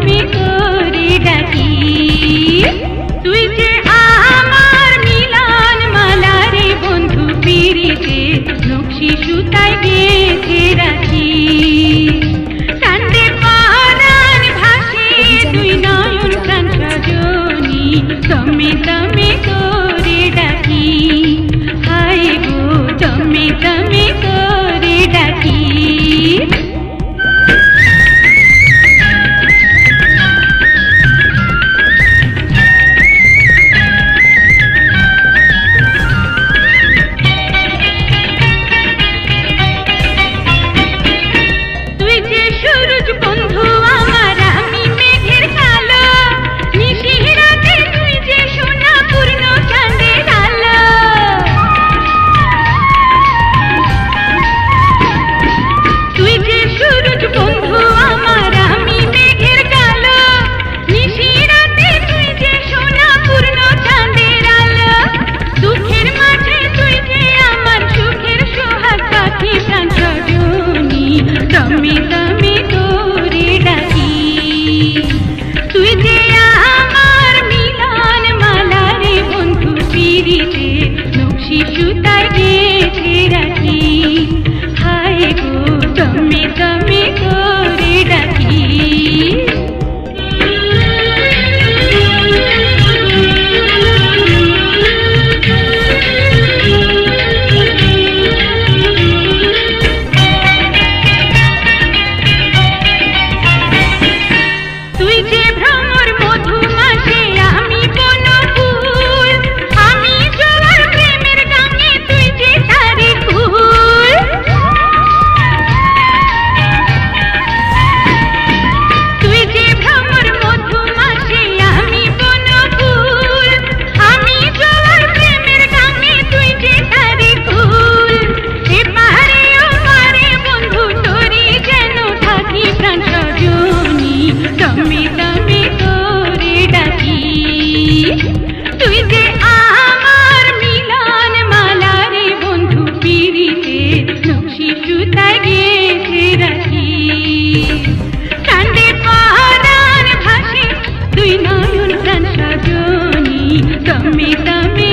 দমে করে ডাকি তুই যে আমার মিলন মালা রে বন্ধু পিরিতে নকশি সুতায় গেঁথে রাখি কান্দে পরাণ ভাসে তুই নয়ন প্রাণ সজনী দমে দমে করে ডাকি হায় গো দমে দমে করে ডাকি দমে দমে করে ডাকি তুই যে আমার মিলন মালা রে বন্ধু পিরিতে নকশি সুতায় গেঁথে রাখি হায় গো দমে দমে করে ডাকি দমে দমে করে ডাকি তুই যে আমার মিলন মালা রে বন্ধু পিরিতে নকশি সুতায় গেঁথে রাখি কান্দে পরাণ ভাসে তুই নয়ন প্রাণ সজনী দমে দমে